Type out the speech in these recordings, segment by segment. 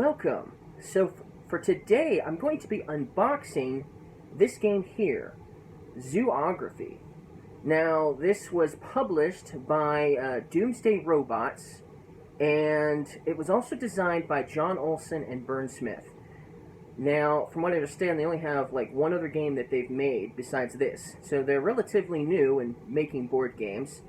welcome. So for today, I'm going to be unboxing this game here, Zoo-ography. Now, this was published by Doomsday Robots, and it was also designed by John Olson and Bern Smith. Now, from what I understand, they only have like one other game that they've made besides this. So they're relatively new in making board games,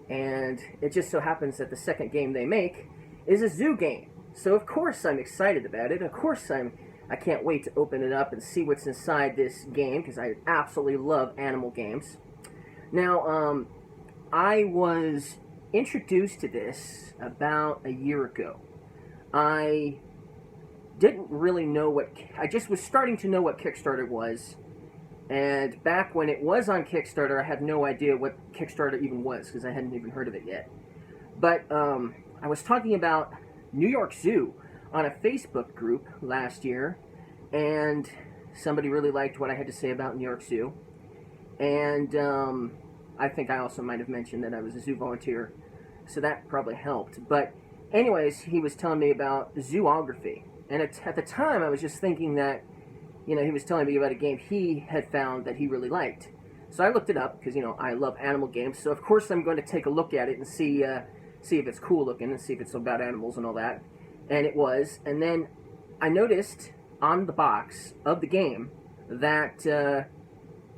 and it just so happens that the second game they make is a zoo game. So of course I'm excited about it. Of course I can't wait to open it up and see what's inside this game, because I absolutely love animal games. Now, I was introduced to this about a year ago. I didn't really know I just was starting to know what Kickstarter was, and back when it was on Kickstarter, I had no idea what Kickstarter even was, because I hadn't even heard of it yet. But I was talking about New York Zoo on a Facebook group last year, and somebody really liked what I had to say about New York Zoo, and I think I also might have mentioned that I was a zoo volunteer, so that probably helped. But anyways, he was telling me about Zoo-ography, and at the time I was just thinking that, you know, he was telling me about a game he had found that he really liked. So I looked it up, because, you know, I love animal games, so of course I'm going to take a look at it and see if it's cool looking and see if it's about animals and all that. And it was. And then I noticed on the box of the game that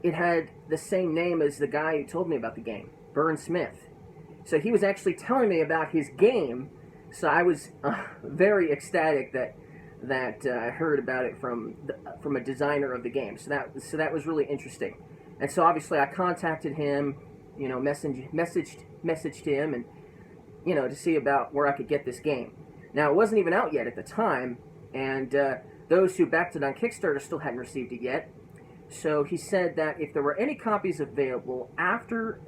it had the same name as the guy who told me about the game, Bern Smith. So he was actually telling me about his game, so I was very ecstatic that I heard about it from a designer of the game. So that was really interesting. And so obviously I contacted him, you know, messaged him, and you know, to see about where I could get this game. Now, it wasn't even out yet at the time, and those who backed it on Kickstarter still hadn't received it yet. So he said that if there were any copies available after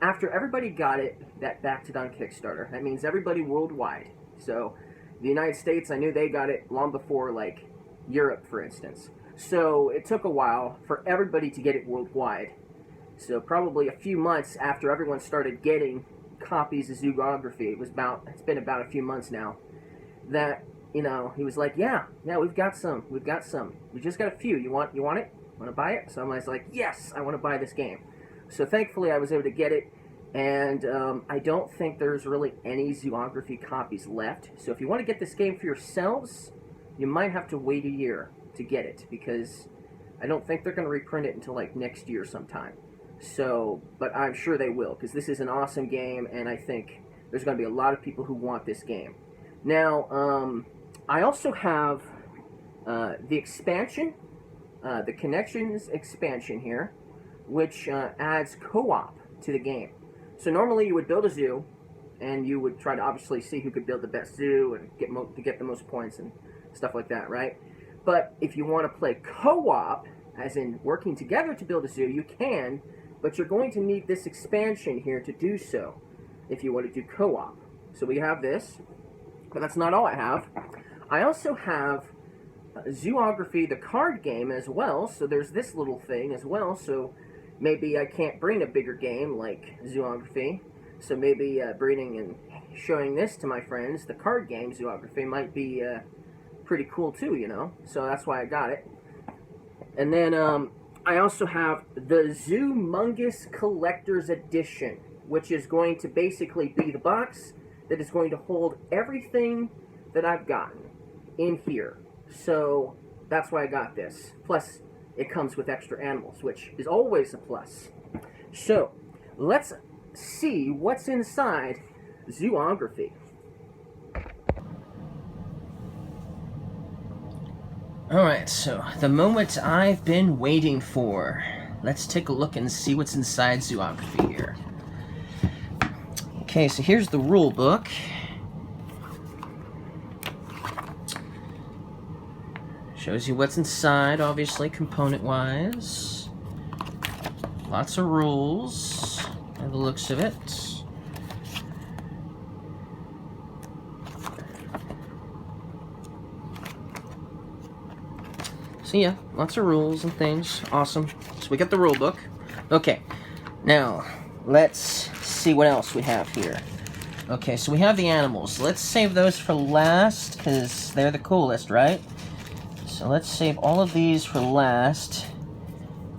everybody got it that backed it on Kickstarter, that means everybody worldwide. So the United States, I knew they got it long before, like, Europe, for instance. So it took a while for everybody to get it worldwide. So probably a few months after everyone started getting copies of Zoo-ography, it's been about a few months now, that, you know, he was like, yeah, we've got some, we just got a few, you want it, want to buy it? So I was like, yes, I want to buy this game. So thankfully I was able to get it, and I don't think there's really any Zoo-ography copies left, so if you want to get this game for yourselves, you might have to wait a year to get it, because I don't think they're going to reprint it until like next year sometime. So, but I'm sure they will, because this is an awesome game, and I think there's going to be a lot of people who want this game. Now, I also have the expansion, the Connections expansion here, which adds co-op to the game. So normally you would build a zoo, and you would try to obviously see who could build the best zoo and get the most points and stuff like that, right? But if you want to play co-op, as in working together to build a zoo, you can, but you're going to need this expansion here to do so, if you want to do co-op. So we have this, but that's not all I have. I also have Zoo-ography, the card game, as well, so there's this little thing as well, so maybe I can't bring a bigger game like Zoo-ography, so maybe bringing and showing this to my friends, the card game Zoo-ography, might be pretty cool too, you know, so that's why I got it. And then I also have the Zoo-mongous Collector's Edition, which is going to basically be the box that is going to hold everything that I've gotten in here. So that's why I got this. Plus, it comes with extra animals, which is always a plus. So let's see what's inside Zoo-ography. Alright, so the moment I've been waiting for. Let's take a look and see what's inside Zoo-ography here. Okay, so here's the rule book. Shows you what's inside, obviously, component-wise. Lots of rules, by the looks of it. So yeah, lots of rules and things. Awesome. So we got the rule book. Okay, now let's see what else we have here. Okay, so we have the animals. Let's save those for last, because they're the coolest, right? So let's save all of these for last.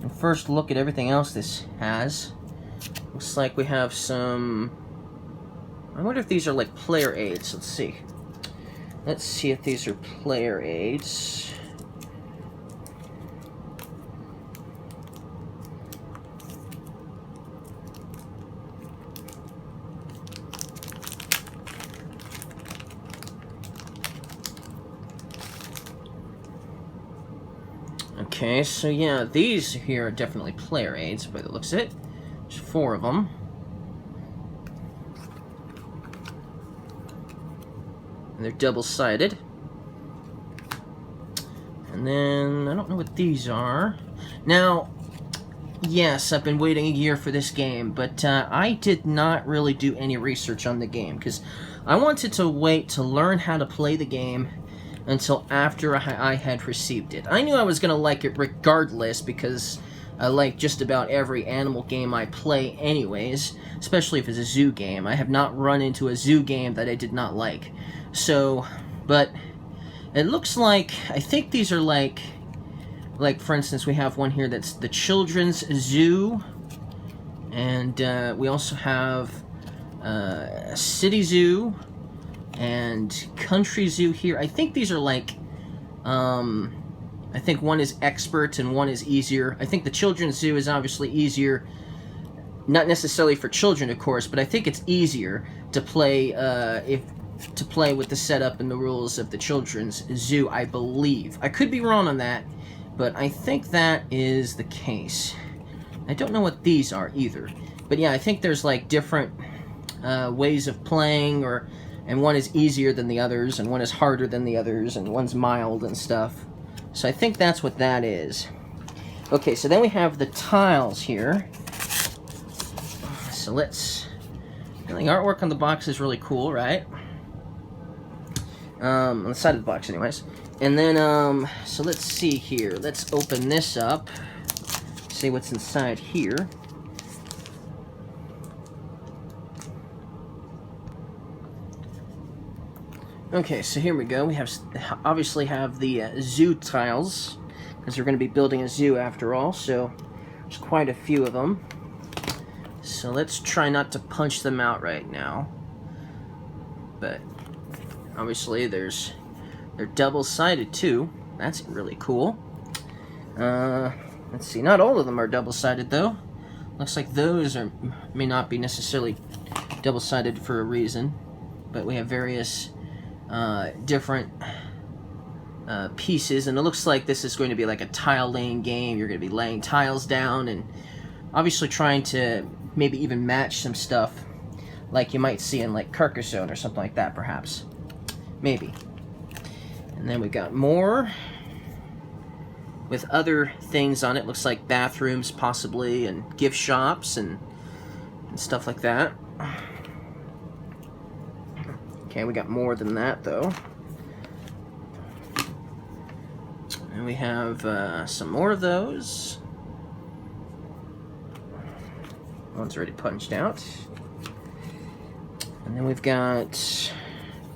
And first look at everything else this has. Looks like we have some... I wonder if these are like player aids. Let's see. Let's see if these are player aids. Okay, so yeah, these here are definitely player aids by the looks of it. There's 4 of them. And they're double-sided. And then, I don't know what these are. Now, yes, I've been waiting a year for this game, but I did not really do any research on the game, because I wanted to wait to learn how to play the game until after I had received it. I knew I was going to like it regardless, because I like just about every animal game I play anyways, especially if it's a zoo game. I have not run into a zoo game that I did not like. So, but it looks like, I think these are like for instance, we have one here that's the Children's Zoo, and we also have a City Zoo, and Country Zoo here. I think these are like, I think one is expert and one is easier. I think the Children's Zoo is obviously easier, not necessarily for children, of course, but I think it's easier to play to play with the setup and the rules of the Children's Zoo, I believe. I could be wrong on that, but I think that is the case. I don't know what these are either, but yeah, I think there's like different ways of playing, and one is easier than the others, and one is harder than the others, and one's mild and stuff. So I think that's what that is. Okay, so then we have the tiles here. So let's... The artwork on the box is really cool, right? On the side of the box, anyways. And then, so let's see here. Let's open this up. See what's inside here. Okay, so here we go. We have obviously have the zoo tiles, because we're going to be building a zoo after all, so there's quite a few of them. So let's try not to punch them out right now. But obviously they're double-sided too. That's really cool. Let's see, not all of them are double-sided though. Looks like those may not be necessarily double-sided for a reason, but we have various different pieces, and it looks like this is going to be like a tile laying game. You're going to be laying tiles down and obviously trying to maybe even match some stuff like you might see in like Carcassonne or something like that, perhaps. Maybe. And then we got more with other things on it. Looks like bathrooms possibly, and gift shops and stuff like that. Okay, we got more than that, though. And we have some more of those. One's already punched out. And then we've got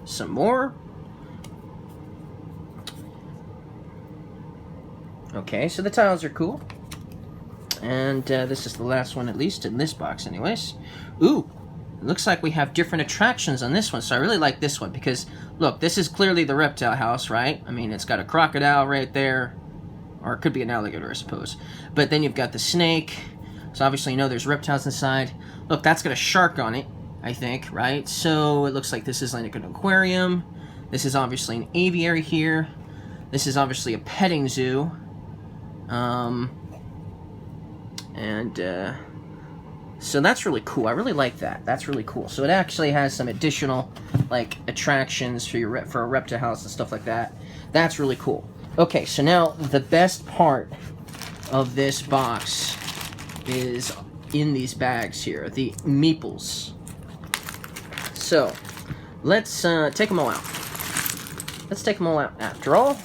some more. Okay, so the tiles are cool. And this is the last one, at least in this box anyways. Ooh! It looks like we have different attractions on this one, so I really like this one because, look, this is clearly the Reptile House, right? I mean, it's got a crocodile right there, or it could be an alligator, I suppose. But then you've got the snake, so obviously you know there's reptiles inside. Look, that's got a shark on it, I think, right? So it looks like this is like an aquarium. This is obviously an aviary here. This is obviously a petting zoo. So that's really cool. I really like that. That's really cool. So it actually has some additional, like, attractions for a reptile house and stuff like that. That's really cool. Okay, so now the best part of this box is in these bags here, the meeples. So let's take them all out. Let's take them all out after all.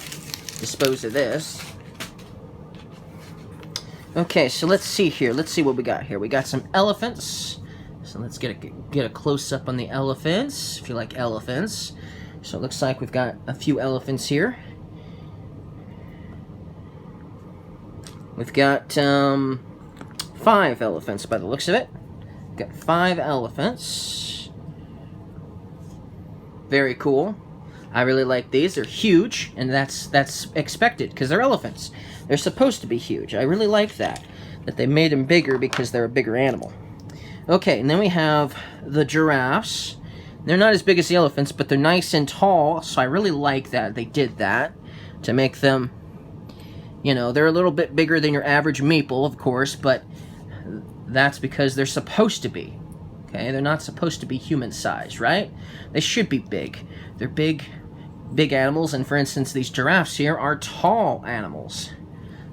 Dispose of this. Okay, so let's see here. Let's see what we got here. We got some elephants. So So let's get a close-up on the elephants, if you like elephants. So it looks like we've got a few elephants here. We've got 5 elephants by the looks of it. We've got 5 elephants. Very cool. I really like these. They're huge, and that's expected because they're elephants. They're supposed to be huge. I really like that they made them bigger because they're a bigger animal. Okay, and then we have the giraffes. They're not as big as the elephants, but they're nice and tall, so I really like that they did that to make them, you know, they're a little bit bigger than your average meeple, of course, but that's because they're supposed to be. Okay, they're not supposed to be human size, right? They should be big. They're big animals, and for instance, these giraffes here are tall animals.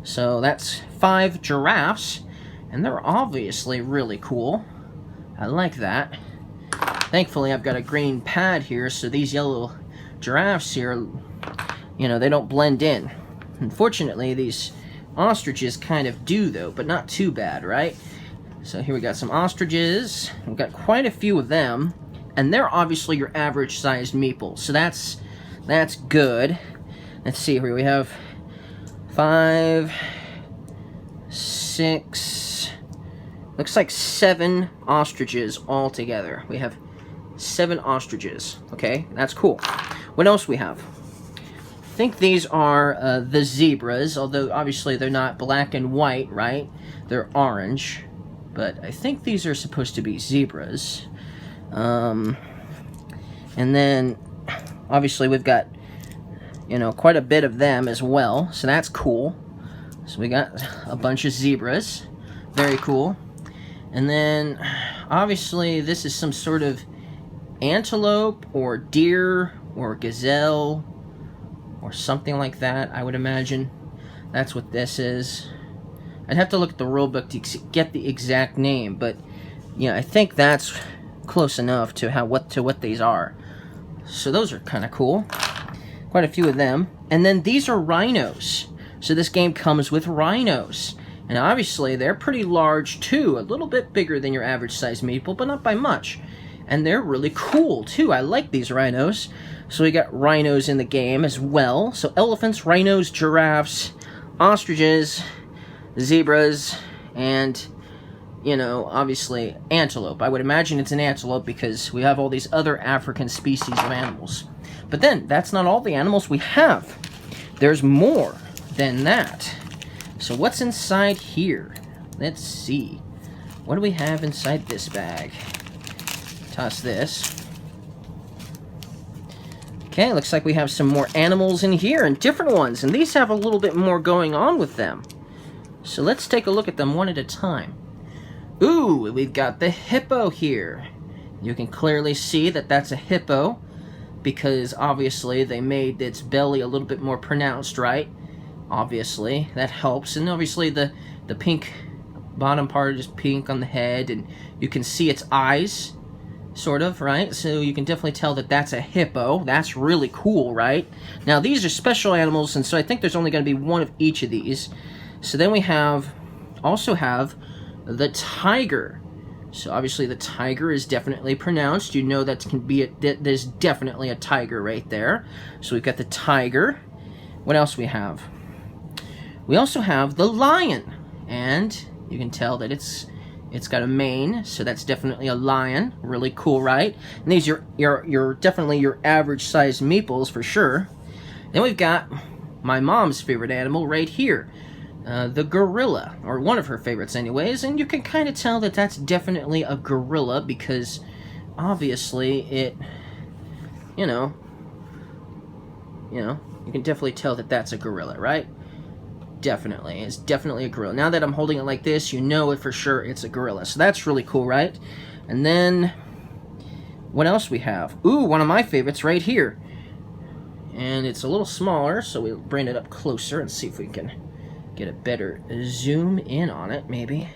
So that's 5 giraffes, and they're obviously really cool. I like that. Thankfully, I've got a green pad here, so these yellow giraffes here, you know, they don't blend in. Unfortunately, these ostriches kind of do, though, but not too bad, right? So here we got some ostriches. We've got quite a few of them, and they're obviously your average-sized meeple, so that's good. Let's see here. We have 5, 6, looks like 7 ostriches all together. We have 7 ostriches. Okay, that's cool. What else we have? I think these are the zebras, although obviously they're not black and white, right? They're orange. But I think these are supposed to be zebras. And then, obviously, we've got, you know, quite a bit of them as well. So that's cool. So we got a bunch of zebras. Very cool. And then, obviously, this is some sort of antelope or deer or gazelle or something like that, I would imagine. That's what this is. I'd have to look at the rulebook to get the exact name, but yeah, I think that's close enough to what these are. So those are kind of cool. Quite a few of them. And then these are rhinos. So this game comes with rhinos. And obviously they're pretty large too, a little bit bigger than your average size meeple, but not by much. And they're really cool too. I like these rhinos. So we got rhinos in the game as well. So elephants, rhinos, giraffes, ostriches, zebras, and, you know, obviously antelope. I would imagine it's an antelope because we have all these other African species of animals. But then, that's not all the animals we have. There's more than that. So what's inside here? Let's see. What do we have inside this bag? Toss this. Okay, looks like we have some more animals in here, and different ones, and these have a little bit more going on with them. So let's take a look at them one at a time. Ooh, we've got the hippo here. You can clearly see that that's a hippo because obviously they made its belly a little bit more pronounced, right? Obviously, that helps. And obviously the pink bottom part is pink on the head, and you can see its eyes, sort of, right? So you can definitely tell that that's a hippo. That's really cool, right? Now, these are special animals, and so I think there's only going to be one of each of these. So then we also have the tiger. So obviously the tiger is definitely pronounced. You know there's definitely a tiger right there. So we've got the tiger. What else we have? We also have the lion, and you can tell that it's got a mane, so that's definitely a lion. Really cool, right? And these are your definitely your average size meeples for sure. Then we've got my mom's favorite animal right here. The gorilla, or one of her favorites anyways, and you can kind of tell that that's definitely a gorilla because obviously it, you can definitely tell that that's a gorilla, right? Definitely, it's definitely a gorilla. Now that I'm holding it like this, you know it for sure it's a gorilla, so that's really cool, right? And then, what else we have? Ooh, one of my favorites right here. And it's a little smaller, so we'll bring it up closer and see if we can get a better zoom in on it, maybe.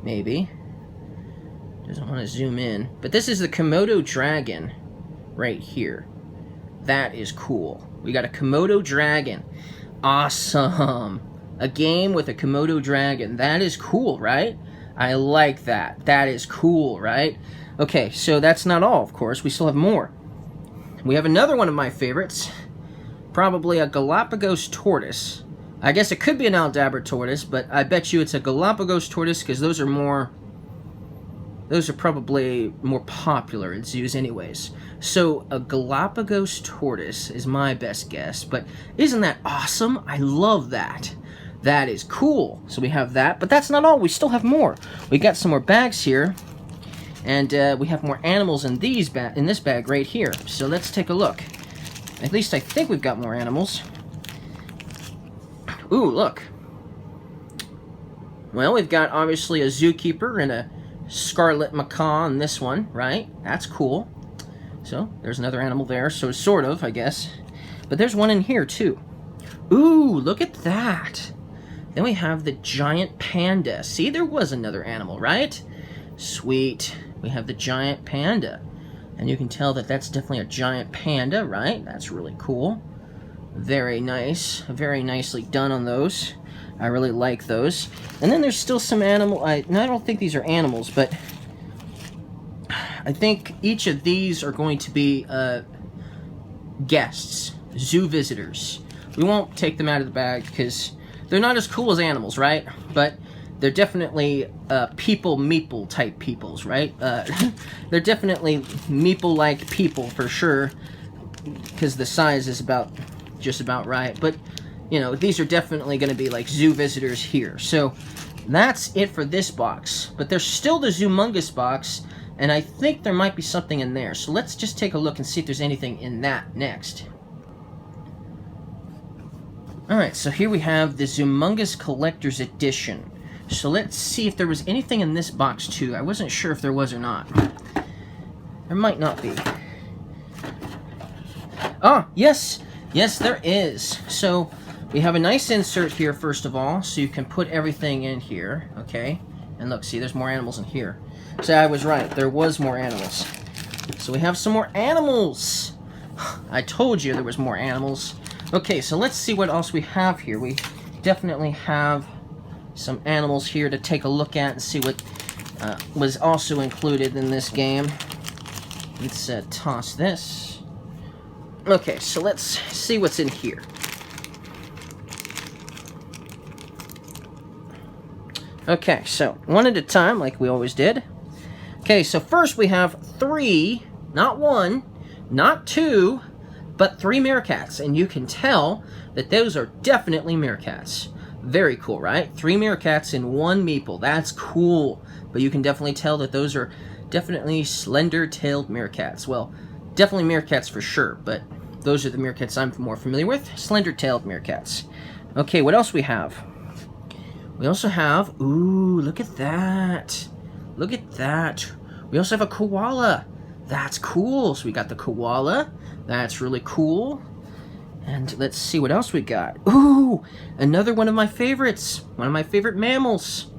Maybe. Doesn't want to zoom in. But this is the Komodo dragon right here. That is cool. We got a Komodo dragon. Awesome. A game with a Komodo dragon. That is cool, right? I like that. That is cool, right? Okay, so that's not all, of course. We still have more. We have another one of my favorites. Probably a Galapagos Tortoise. I guess it could be an Aldabra Tortoise, but I bet you it's a Galapagos Tortoise because those are probably more popular in zoos anyways. So a Galapagos Tortoise is my best guess, but isn't that awesome? I love that. That is cool. So we have that, but that's not all. We still have more. We got some more bags here, and we have more animals in this bag right here. So let's take a look. At least I think we've got more animals. Ooh, look. Well, we've got obviously a zookeeper and a scarlet macaw in this one, right? That's cool. So there's another animal there. So sort of, I guess. But there's one in here too. Ooh, look at that. Then we have the giant panda. See, there was another animal, right? Sweet. We have the giant panda. And you can tell that that's definitely a giant panda, right? That's really cool. Very nice. Very nicely done on those. I really like those. And then there's still some animal... I don't think these are animals, but... I think each of these are going to be guests. Zoo visitors. We won't take them out of the bag because... they're not as cool as animals, right? But they're definitely people meeple type peoples, right? They're definitely meeple-like people for sure, because the size is just about right. But you know, these are definitely going to be like zoo visitors here. So that's it for this box. But there's still the Zoomongous box, and I think there might be something in there. So let's just take a look and see if there's anything in that next. Alright, so here we have the Zoomongous Collector's Edition. So let's see if there was anything in this box too. I wasn't sure if there was or not. There might not be. Ah, yes! Yes, there is. So, we have a nice insert here, first of all, so you can put everything in here, okay? And look, see, there's more animals in here. So I was right, there was more animals. So we have some more animals! I told you there was more animals. Okay, so let's see what else we have here. We definitely have some animals here to take a look at and see what was also included in this game. Let's toss this. Okay, so let's see what's in here. Okay, so one at a time, like we always did. Okay, so first we have 3, not 1, not 2, but 3 Meerkats, and you can tell that those are definitely Meerkats. Very cool, right? 3 Meerkats in 1 meeple. That's cool. But you can definitely tell that those are definitely slender-tailed Meerkats. Well, definitely Meerkats for sure, but those are the Meerkats I'm more familiar with. Slender-tailed Meerkats. Okay, what else we have? We also have... ooh, look at that. Look at that. We also have a koala. That's cool. So we got the koala. That's really cool. And let's see what else we got. Ooh, another one of my favorites. One of my favorite mammals.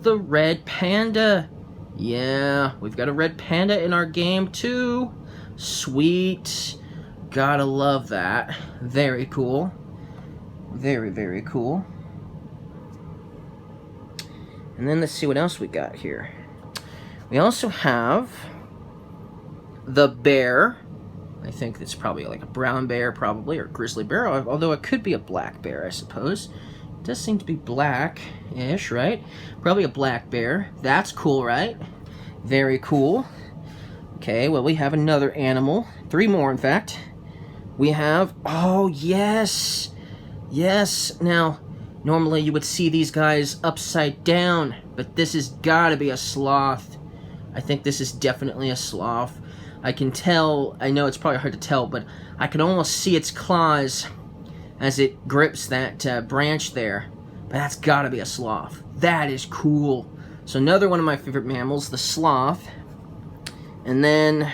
The red panda. Yeah, we've got a red panda in our game too. Sweet. Gotta love that. Very cool. Very, very cool. And then let's see what else we got here. We also have the bear. I think it's probably like a brown bear, probably, or grizzly bear, although it could be a black bear, I suppose. It does seem to be black-ish, right? Probably a black bear. That's cool, right? Very cool. Okay, well, we have another animal. 3 more, in fact. We have... oh, yes! Yes! Now, normally you would see these guys upside down, but this has got to be a sloth. I think this is definitely a sloth. I can tell, I know it's probably hard to tell, but I can almost see its claws as it grips that branch there. But that's gotta be a sloth. That is cool. So another one of my favorite mammals, the sloth. And then,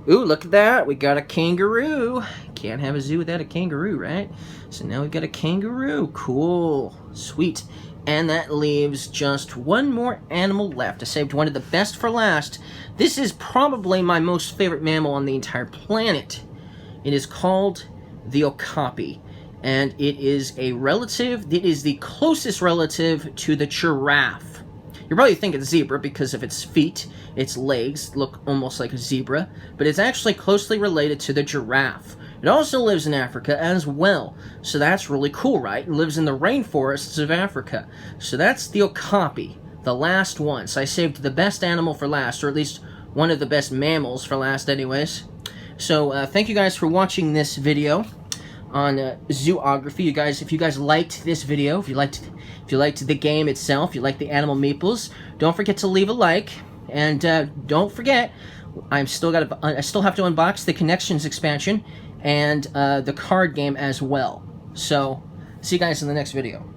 ooh, look at that. We got a kangaroo. Can't have a zoo without a kangaroo, right? So now we've got a kangaroo. Cool. Sweet. And that leaves just one more animal left. I saved one of the best for last. This is probably my most favorite mammal on the entire planet. It is called the okapi. And it is a relative, it is the closest relative to the giraffe. You probably think it's zebra because of its feet, its legs look almost like a zebra, but it's actually closely related to the giraffe. It also lives in Africa as well, so that's really cool, right? It lives in the rainforests of Africa. So that's the okapi, the last one. So I saved the best animal for last, or at least one of the best mammals for last anyways. So thank you guys for watching this video on Zoo-ography. You guys, if you guys liked this video, if you liked the game itself, you liked the animal meeples, don't forget to leave a like, and don't forget, I still have to unbox the Connections expansion and the card game as well. So see you guys in the next video.